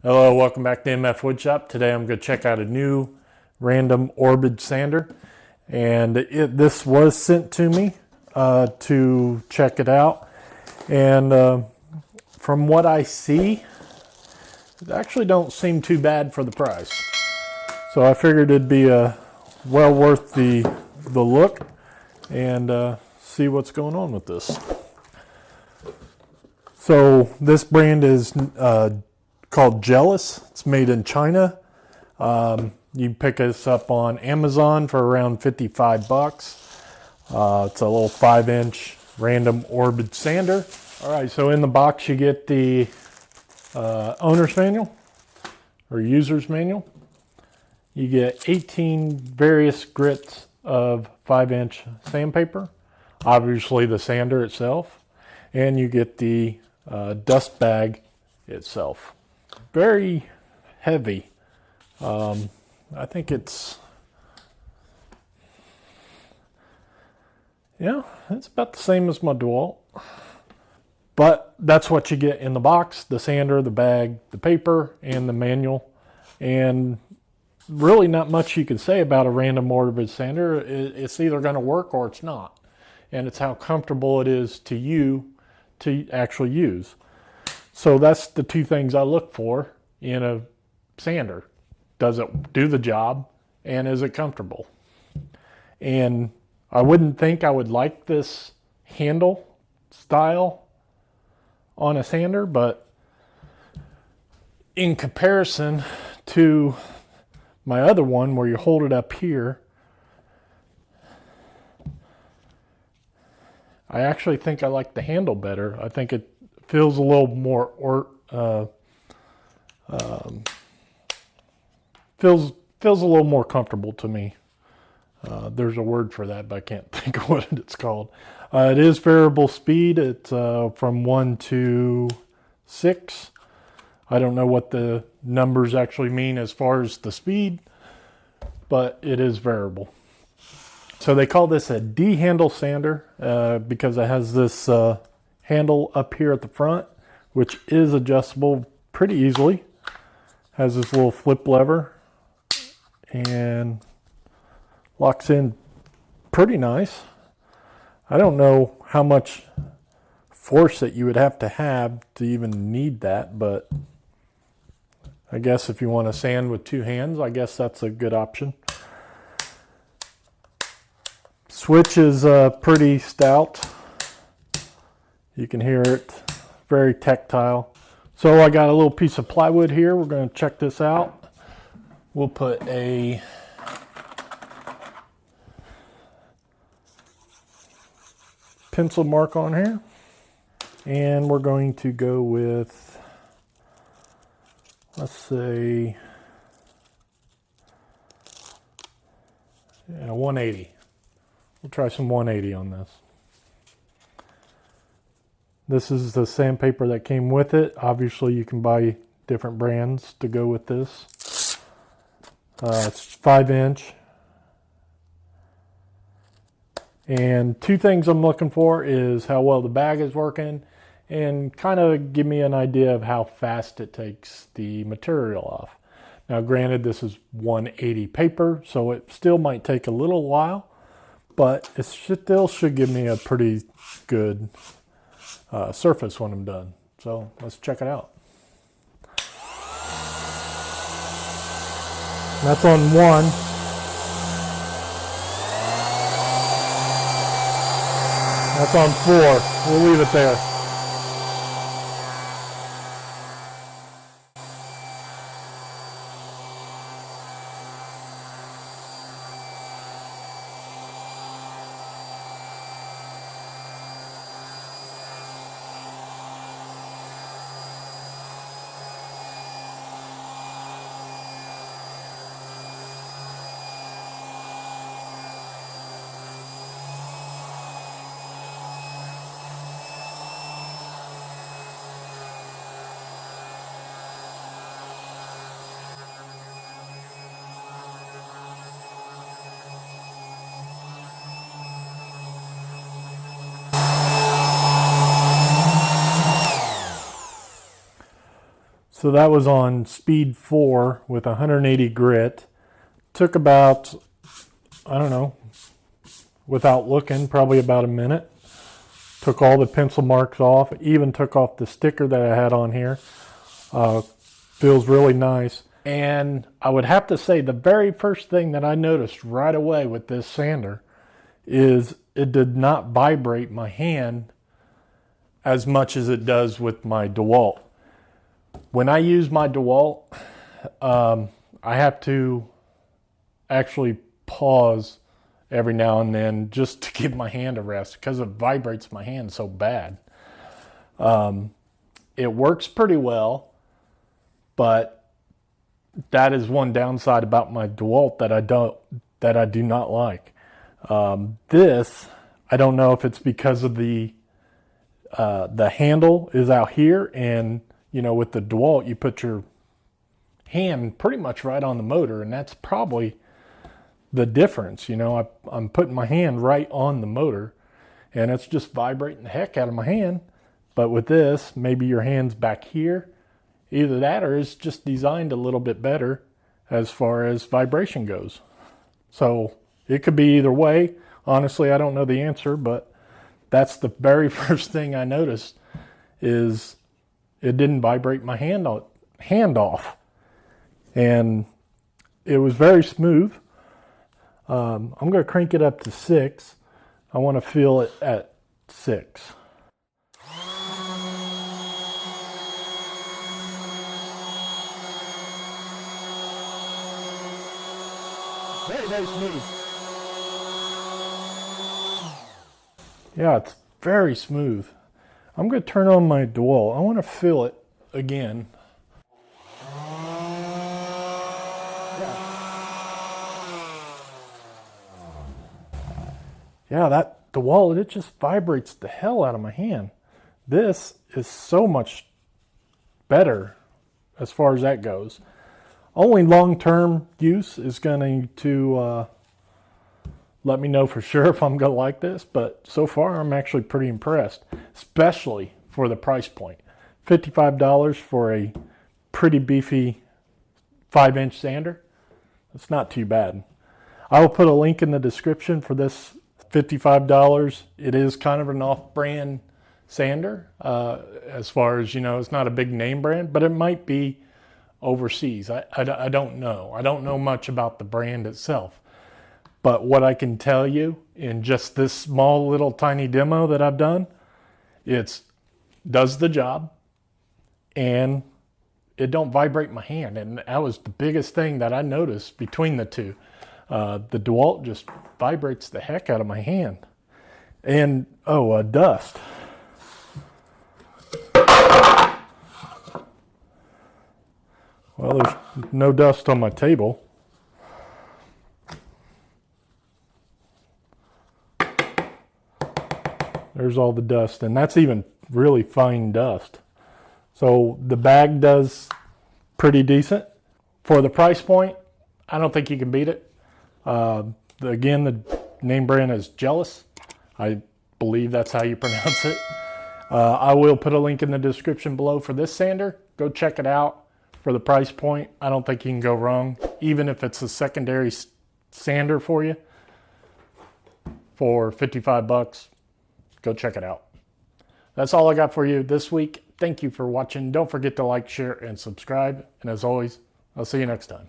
Hello, welcome back to MFWoodShop. Today I'm going to check out a new random orbit sander, and this was sent to me to check it out. And from what I see, it actually don't seem too bad for the price. So I figured it'd be well worth the look and see what's going on with this. So this brand is called Jellas. It's made in China. You pick this up on Amazon for around 55 bucks. It's a little 5-inch random orbit sander. All right, so in the box you get the owner's manual or user's manual. You get 18 various grits of 5-inch sandpaper, obviously the sander itself, and you get the dust bag itself. Very heavy. I think it's about the same as my DeWalt. But that's what you get in the box: the sander, the bag, the paper, and the manual. And really not much you can say about a random orbit sander. It's either going to work or it's not. And it's how comfortable it is to you to actually use. So that's the two things I look for in a sander. Does it do the job, and is it comfortable? And I wouldn't think I would like this handle style on a sander, but in comparison to my other one where you hold it up here, I actually think I like the handle better. I think it feels a little more feels a little more comfortable to me. There's a word for that, but I can't think of what it's called. It is variable speed. It's from 1 to 6. I don't know what the numbers actually mean as far as the speed, but it is variable. So they call this a D-handle sander because it has this handle up here at the front, which is adjustable pretty easily. Has this little flip lever and locks in pretty nice. I don't know how much force that you would have to even need that, but I guess if you want to sand with two hands, I guess that's a good option. Switch is pretty stout. You can hear it, very tactile. So I got a little piece of plywood here. We're going to check this out. We'll put a pencil mark on here. And we're going to go with, let's say, 180. We'll try some 180 on this. This is the sandpaper that came with it. Obviously, you can buy different brands to go with this. It's 5-inch. And two things I'm looking for is how well the bag is working and kind of give me an idea of how fast it takes the material off. Now, granted, this is 180 paper, so it still might take a little while, but it still should give me a pretty good surface when I'm done. So let's check it out. That's on 1. That's on 4. We'll leave it there. So that was on speed 4 with 180 grit. Took about, I don't know, without looking, probably about a minute. Took all the pencil marks off, even took off the sticker that I had on here. Feels really nice. And I would have to say the very first thing that I noticed right away with this sander is it did not vibrate my hand as much as it does with my DeWalt. When I use my DeWalt, I have to actually pause every now and then just to give my hand a rest because it vibrates my hand so bad. It works pretty well, but that is one downside about my DeWalt that I do not like. This, I don't know if it's because of the handle is out here, and you know, with the DeWalt you put your hand pretty much right on the motor, and that's probably the difference. You know, I'm putting my hand right on the motor and it's just vibrating the heck out of my hand. But with this, maybe your hand's back here. Either that or it's just designed a little bit better as far as vibration goes. So it could be either way. Honestly, I don't know the answer, but that's the very first thing I noticed is it didn't vibrate my hand off. And it was very smooth. I'm going to crank it up to 6. I want to feel it at 6. Very, very smooth. Yeah, it's very smooth. I'm going to turn on my DeWalt. I want to feel it again. Yeah, that DeWalt, it just vibrates the hell out of my hand. This is so much better as far as that goes. Only long-term use is going to let me know for sure if I'm going to like this, but so far I'm actually pretty impressed, especially for the price point. $55 for a pretty beefy 5-inch sander. It's not too bad. I will put a link in the description for this $55. It is kind of an off-brand sander as far as, you know, it's not a big name brand, but it might be overseas. I don't know. I don't know much about the brand itself. But what I can tell you in just this small little tiny demo that I've done, it does the job and it don't vibrate my hand. And that was the biggest thing that I noticed between the two. The DeWalt just vibrates the heck out of my hand. And, dust. Well, there's no dust on my table. There's all the dust, and that's even really fine dust. So the bag does pretty decent. For the price point, I don't think you can beat it. Again, the name brand is Jellas. I believe that's how you pronounce it. I will put a link in the description below for this sander. Go check it out. For the price point, I don't think you can go wrong. Even if it's a secondary sander for you for $55, go check it out. That's all I got for you this week. Thank you for watching. Don't forget to like, share, and subscribe. And as always, I'll see you next time.